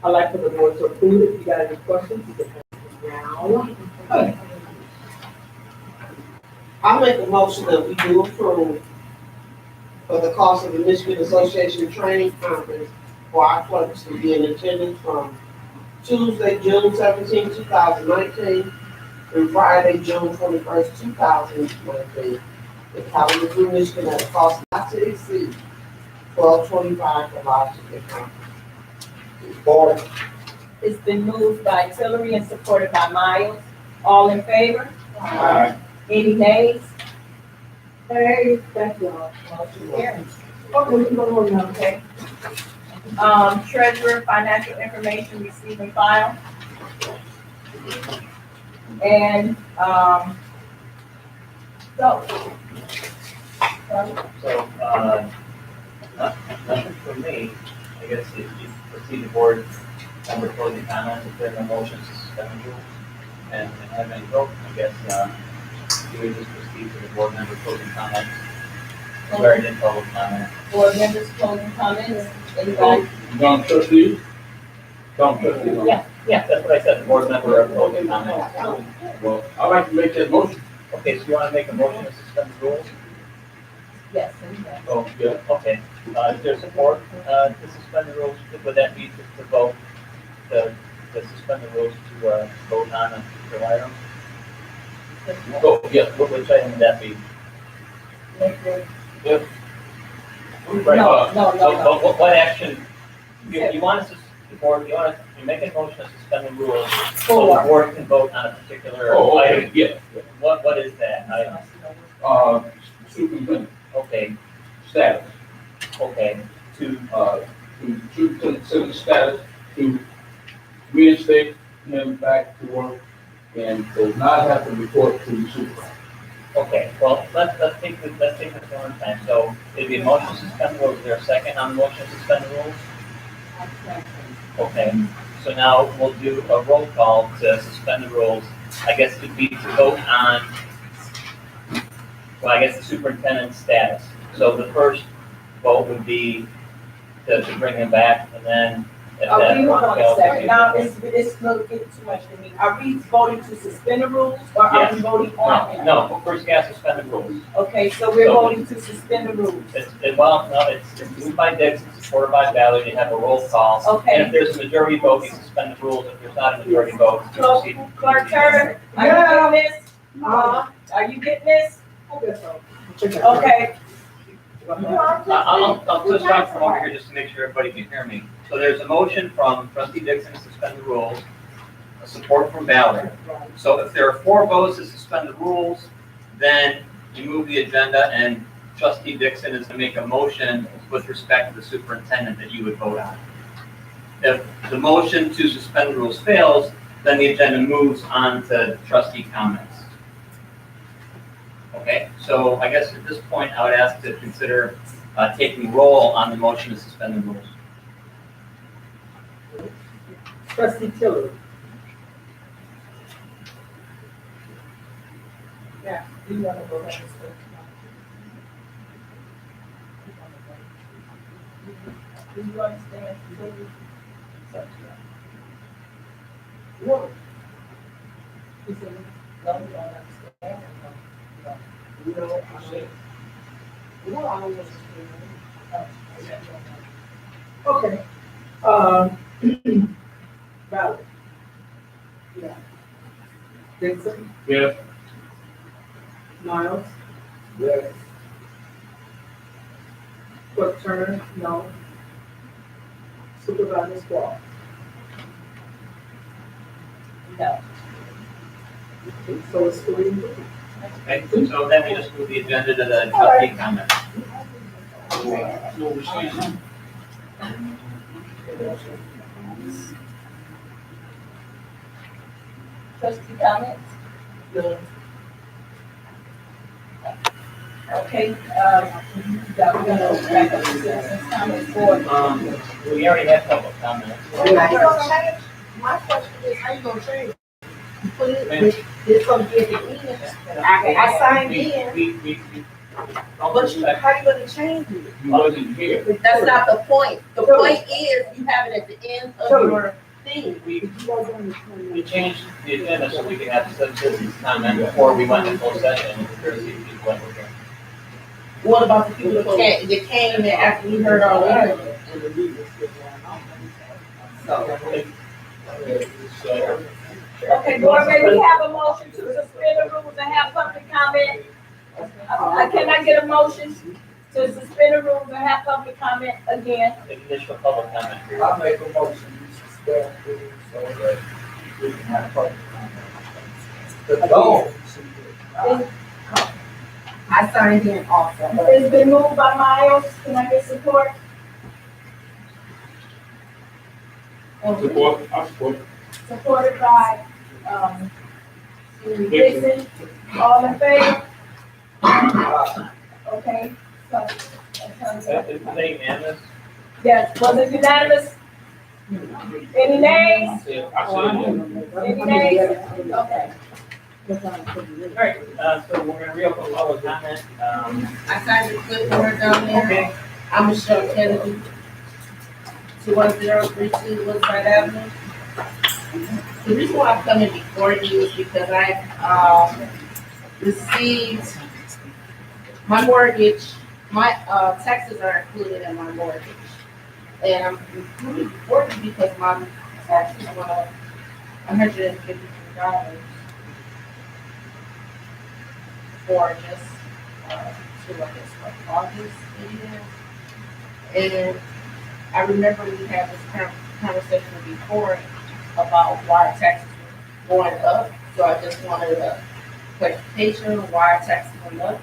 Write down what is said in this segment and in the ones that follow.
I'd like for the board to approve it. If you got any questions, you can ask them now. I make a motion that we do approve for the cost of the Michigan Association Training Conference for our clerks to be in attendance from Tuesday, June 17, 2019, through Friday, June 21st, 2019. In Kalamazoo, Michigan, at a cost not to exceed $12.25 for live ticket conference. Board. It's been moved by Tillery and supported by Miles. All in favor? Aye. Any nays? Hey, thank you all. Motion carries. Okay, we can go on now. Okay. Treasurer, financial information, receive and file. And, Nothing for me. I guess if you proceed the board member closing comments, if there are no motions to suspend the rules and have any vote, I guess, you would just proceed to the board member closing comments. Very in public comment. board members, closing comments, anybody? Don't trustee? Don't trustee? Yeah, that's what I said, the board member closing comments. Well, I'd like to make that motion. Okay, so you want to make a motion to suspend the rules? Yes, anybody. Oh, yeah. Okay, is there support, to suspend the rules? Would that be to vote, to suspend the rules to, vote on a particular item? Oh, yeah. Which item would that be? Yeah. Right. No. What action, you want us to, the board, you make a motion to suspend the rules, so the board can vote on a particular Oh, item. okay, yeah. What is that item? Superintendent Okay, status, okay, to, to superintendent status, to reinstate him back to work and does not have to report to the supervisor. okay, well, let's take this one time. So, it'd be a motion to suspend the rules, is there a second on the motion to suspend the rules? Okay, so now we'll do a roll call to suspend the rules. I guess it'd be to vote on, well, I guess the superintendent's status. So the first vote would be to bring him back, and then if Are that we, hold on a fails, second, now, it's not getting too much to me. Are we voting to suspend the rules, or are we Yes. voting on it? No, first you have to suspend the rules. Okay, so we're voting to suspend the rules. It's moved by Dixon, supported by Ballard, you have a roll call. Okay. And if there's a majority vote, you suspend the rules. If there's not a majority vote, you proceed. Clerk Turner, are you getting this? Are you getting this? Okay. I'll just talk from over here just to make sure everybody can hear me. So there's a motion from trustee Dixon to suspend the rules, a support from Ballard. So if there are 4 votes to suspend the rules, then you move the agenda and trustee Dixon is to make a motion with respect to the superintendent that you would vote on. If the motion to suspend the rules fails, then the agenda moves on to trustee comments. Okay, so I guess at this point, I would ask to consider taking roll on the motion to suspend the rules. Trustee Tillery. Yeah, you want to go ahead and start. Do you understand? No. He said, no, you don't understand. You know, I mean, well, I don't understand. Okay. Ballard. Yeah. Dixon, Yes. Miles, Yes. Clerk Turner, no. Supervisor Squall. No. So it's 3 and 3. Okay, so then we just move the agenda to the trustee comments. Trustee comments? No. Okay, we're gonna back up to citizens comments board. We already have public comments. My question is, how you gonna change? It's gonna be at the end. I signed in. But you, how you gonna change it? You wasn't here. That's not the point. The point is you have it at the end of your thing. We changed the agenda so we could have citizens comment before we went into closed session, to see if people went here. What about the people that came in after we heard all that? So, Okay, board, may we have a motion to suspend the rules and have public comment? Can I get a motion to suspend the rules and have public comment again? The initial public comment period. I'll make a motion to suspend the rules so that we can have public comment. I signed in also. It's been moved by Miles, can I get support? Support, I support. Supported by, Dixon, all in favor? Okay, so, Is that unanimous? yes, was it unanimous? Any nays? I said it. Any nays? Okay. Alright, so we're gonna reopen public comment, I signed the clipboard down there. okay, I'm Michelle Kennedy. 21032 Woodside Avenue. The reason why I'm coming before you is because I, received my mortgage, my, taxes are included in my mortgage. And I'm included before you because my taxes went up $153 for just, to, I guess, like August, and I remember we had this conversation before about why taxes were going up, so I just wanted a clarification of why taxes went up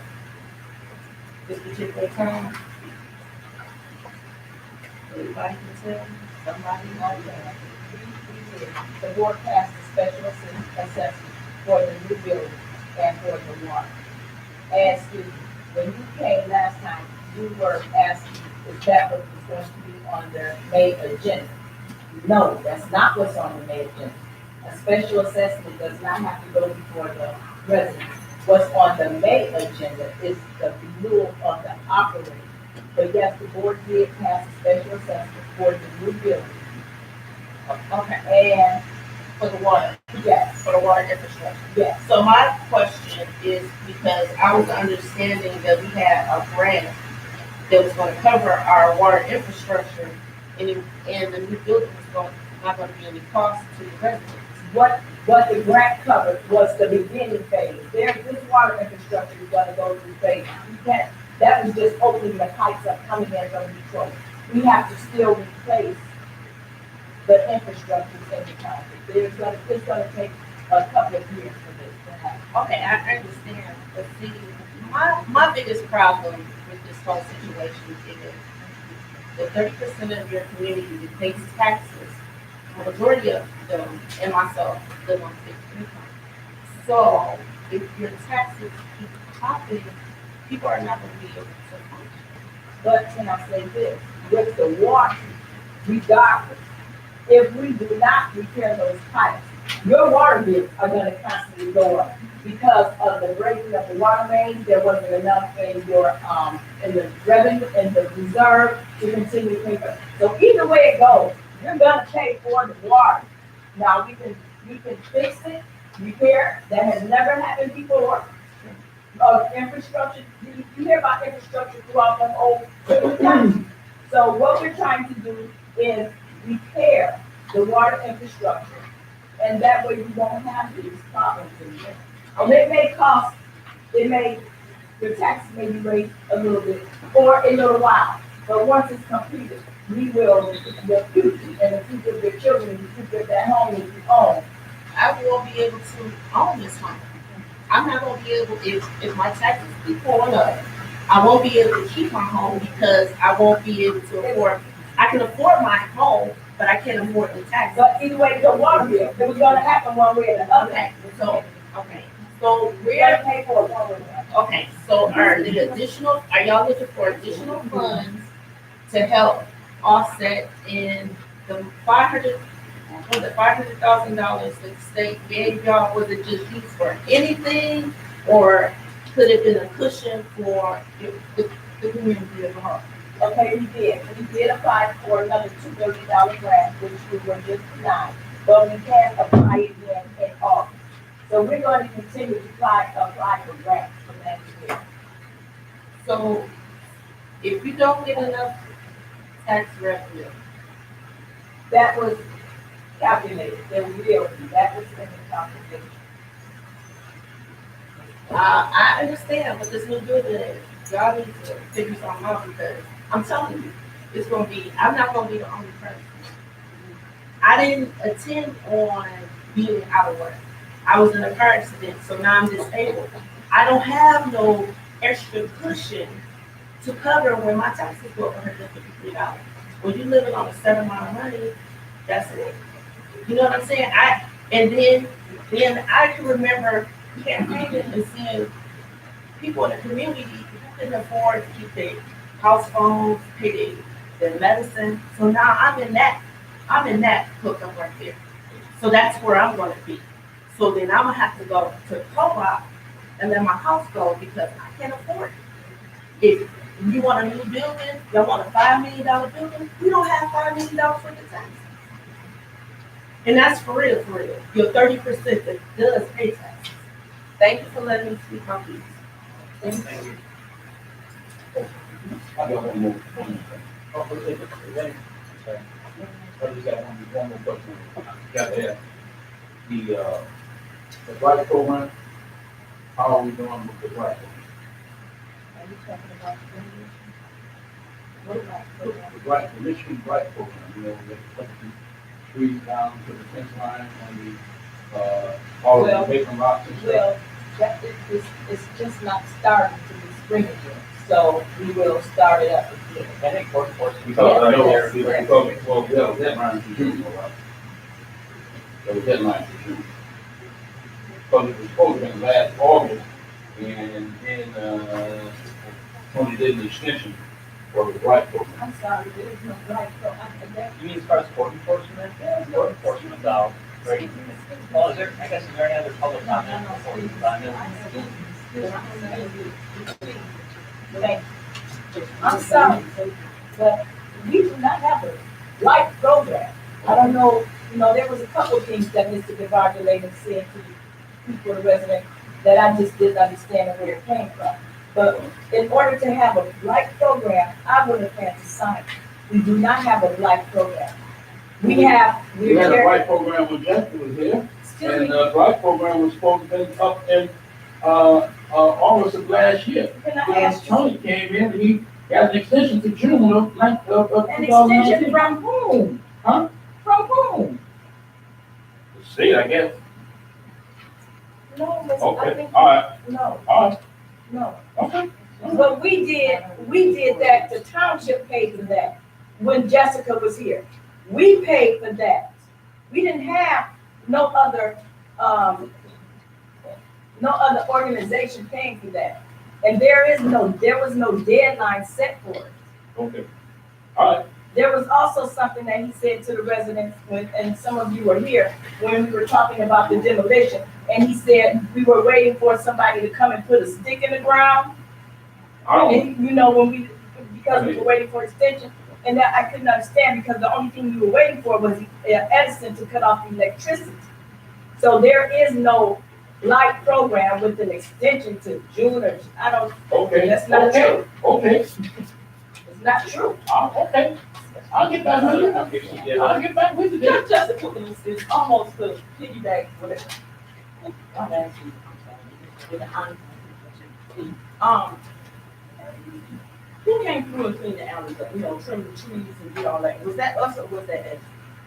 this particular time. Anybody can tell me? Somebody like that? The board passed a special assessment for the new building and for the water. Asking, when you came last time, you were asking if that was going to be on the May agenda. No, that's not what's on the May agenda. A special assessment does not have to go before the residents. What's on the May agenda is the renewal of the operating. But yes, the board did pass a special assessment for the new building. Okay, And for the water, yes, for the water infrastructure. yes, So my question is, because I was understanding that we had a grant that was gonna cover our water infrastructure, and the new building was not gonna be any cost to the residents. what the grant covered was the beginning phase. This water infrastructure is gonna go through phase. That was just opening the pipes up coming in from Detroit. We have to still replace the infrastructure in the township. It's gonna take a couple of years for this to happen. Okay, I understand, but see, my biggest problem with this whole situation is the 30% of your community that pays taxes, the majority of them, and myself, live on fixed income. So if your taxes keep popping, people are not gonna be able to function. But can I say this, with the water, regardless, if we do not repair those pipes, your water bills are gonna constantly go up. Because of the breaking of the water main, there wasn't enough in in the revenue, in the reserve to continue to pay for. So either way it goes, you're gonna pay for the water. Now, we can fix it, repair, that has never happened before. Infrastructure, you hear about infrastructure throughout the whole country. So what we're trying to do is repair the water infrastructure. And that way you won't have these problems anymore. And it may cost, the taxes may be raised a little bit for a little while. But once it's completed, we will, the future and the future of your children, the future of that home that you own. I won't be able to own this home. I'm not gonna be able, if my taxes keep going up, I won't be able to keep my home because I won't be able to afford, I can afford my home, but I can't afford the taxes. But either way, the water bill, it was gonna happen one way or the other. Okay, so We're where, gonna pay for it one way or the other. okay, so are y'all looking for additional funds to help offset in the $500,000 that the state gave y'all? Was it just used for anything, or could have been a cushion for the community as a whole. Okay, we did apply for another $2 million grant, which we were just denied, but we can apply again in August. So we're going to continue to apply for grants for next year. So if you don't get enough tax revenue, That was calculated, that was in the calculation. I understand, but this new building, y'all need to figure something out because I'm telling you, it's gonna be, I'm not gonna be the only person. I didn't attend on being out of work. I was in a car accident, so now I'm disabled. I don't have no extra cushion to cover when my taxes go up $153. When you living on a certain amount of money, that's it. You know what I'm saying? And then I can remember campaigning and seeing people in the community who couldn't afford to keep their house phones, pay their medicine. So now I'm in that hookup right there. So that's where I'm gonna be. So then I'm gonna have to go to co-op and let my house go because I can't afford it. If you want a new building, y'all want a $5 million building, we don't have $5 million for the taxes. And that's for real, for real. Your 30% that does pay taxes. Thank you for letting me speak my piece. Thank you. I got one more. Oh, okay. Sorry. I just got one more question. Got to ask. The blight program, how are we doing with the blight? Are you talking about The blight, the Michigan blight program, you know, they cut the trees down to the fence line and all of the vacant lots and stuff. Well, that it's just not starting to be spring again, so we will start it up again. I think workforce. Because I know, Yes, well, we have a deadline for June, all right? There was a deadline for June. Because it was supposed to be last August, and then, Tony did an extension for the blight program. I'm sorry, there is no right, so I forget. You mean as far as code enforcement? Code enforcement's out, right? Well, is there any other public comment before we move on? I'm sorry, but we do not have a light program. I don't know, there was a couple of things that Mr. DeVargulated said to the people, the residents, that I just didn't understand where it came from. But in order to have a light program, I would have had to sign. We do not have a light program. We had a blight program when Jessica was here, and the blight program was supposed to be up in, August of last year. Can I ask you, Tony came in, and he got an extension to June of an 2019. extension from whom? Huh? From whom? The state, I guess. No, Miss, I Okay, think, all right, no, all right, no. okay. But we did that, the township paid for that when Jessica was here. We paid for that. We didn't have no other organization paying for that. And there was no deadline set for it. Okay, all right. There was also something that he said to the residents and some of you were here when we were talking about the demolition. And he said we were waiting for somebody to come and put a stick in the ground. And because we were waiting for extension, and that I couldn't understand because the only thing we were waiting for was Edison to cut off the electricity. So there is no light program with an extension to June or I don't. Okay. That's not true. Okay. It's not true. Okay. I'll get back with you. I'll get back with you. Just it's almost the piggyback with it. I'm asking. Who came through and cleaned the alleys up, trim the trees and did all that? Was that us or was that Ed?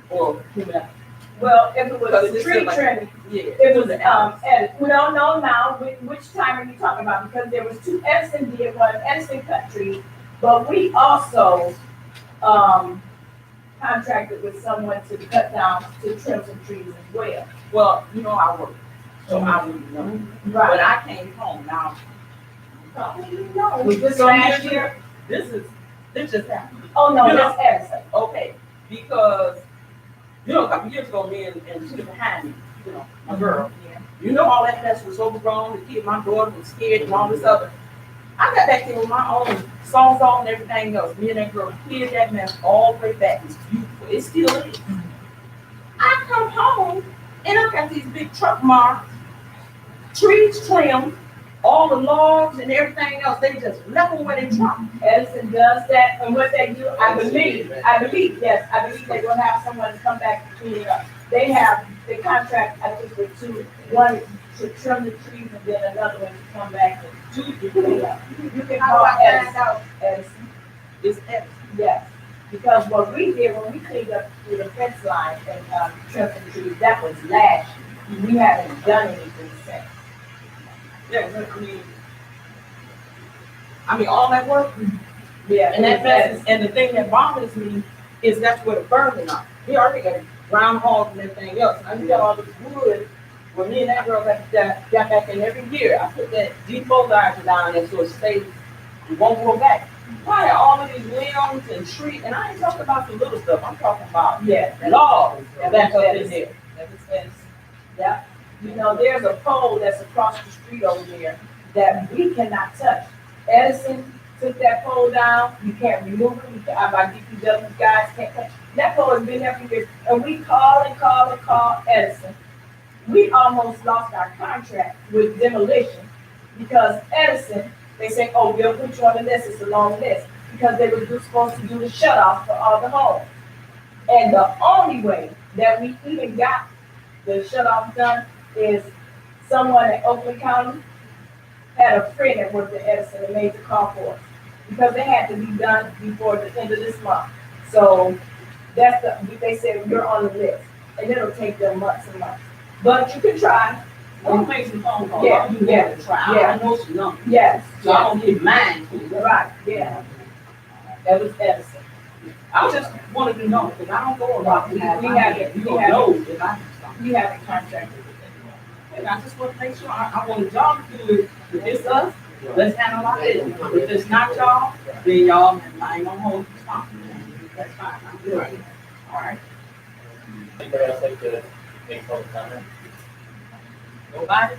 Or human? Well, if it was the tree trimming, yeah, it was Ed. Well, no, now, which time are you talking about? Because there was two, Edison did one, Edison cut trees, but we also, contracted with someone to cut down, to trim some trees as well. Well, I work, so I wouldn't know. But Right. I came home now. No, was this last year? This just happened. Oh, no, You know- that's Edison. Okay, because, a couple years ago, me and she was behind me, you know, my girl. You know, all that mess was overgrown, the kid, my daughter was scared and all this other. I got back there with my own songs on and everything else. Me and that girl cleared that mess all the way back. It's beautiful. It still is. I come home and I got these big truck marks, trees trimmed, all the logs and everything else. They just left them where they dropped. Edison does that, and what they do, I believe, yes, I believe they will have someone come back to clean it up. They have the contract, I think, with two, one to trim the trees and then another one to come back and do the clean up. You can How do call I find Edison, out? Edison, It's Edison. yes. Because what we did when we cleaned up through the fence line and, trimmed the trees, that was last year. We haven't done anything since. Yeah, I mean, all that work. Yeah. And that mess is, and the thing that bothers me is that's where the burning are. We already got groundhogs and everything else. And we got all this wood. When me and that girl got back in every year, I put that defolderizer down there so it stays, it won't grow back. Why are all of these limbs and trees, and I ain't talking about the little stuff, I'm talking about Yeah. logs Yeah, back up in that's- there. Yeah, you know, there's a pole that's across the street over there that we cannot touch. Edison took that pole down, you can't remove it, our DPW guys can't touch. That pole has been there for years, and we call Edison. We almost lost our contract with demolition because Edison, they say, oh, we'll put you on the list, it's a long list, because they were supposed to do the shut off for all the homes. And the only way that we even got the shut off done is someone at Oakland County had a friend that worked at Edison and made the call for us. Because they had to be done before the end of this month. So that's they said, you're on the list. And it'll take them months and months. But you can try. I'll make some phone calls. Yeah, I'll do yeah, that to try. yeah. I know some numbers. Yes. So I don't get mine. Right, yeah. That was Edison. I just wanted to know, because I don't go around. We have it. You don't know if I do something. We have a contract with them. And I just want to make sure, I want y'all to do it. If it's us, let's handle our business. If it's not y'all, then y'all, I ain't gonna hold you responsible. That's fine, I'm good. All right. Anybody else like to make public comment? Nobody?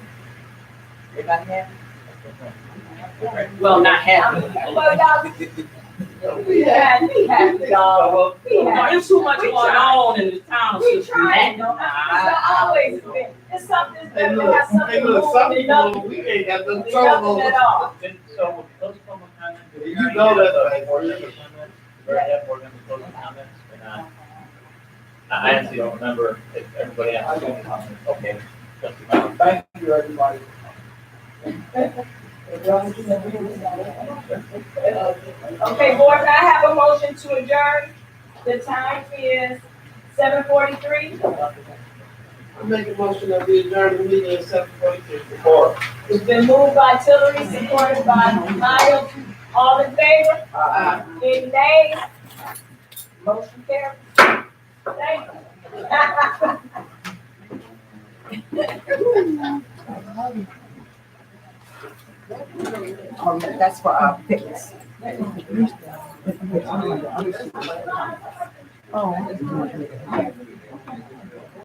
Everybody happy? Okay. Well, not happy. Well, y'all, we had, y'all. We No, had. there's too much going on in the town. We tried, no, it's always been, it's something, that we have something moving, nothing, we ain't got no nothing at all. And so with those public comments. You know that, right? Board member comments, we already have board member closing comments, or not? I honestly don't remember if everybody has closing comments, okay. Trustee Brown. Thank you, everybody. Okay, board, I have a motion to adjourn. The time is 7:43. I make a motion that we adjourn the meeting at 7:43. It's been moved by Tillery, supported by Miles. All in favor? Any nays? Motion carries. Thank you. That's for our fitness. Oh.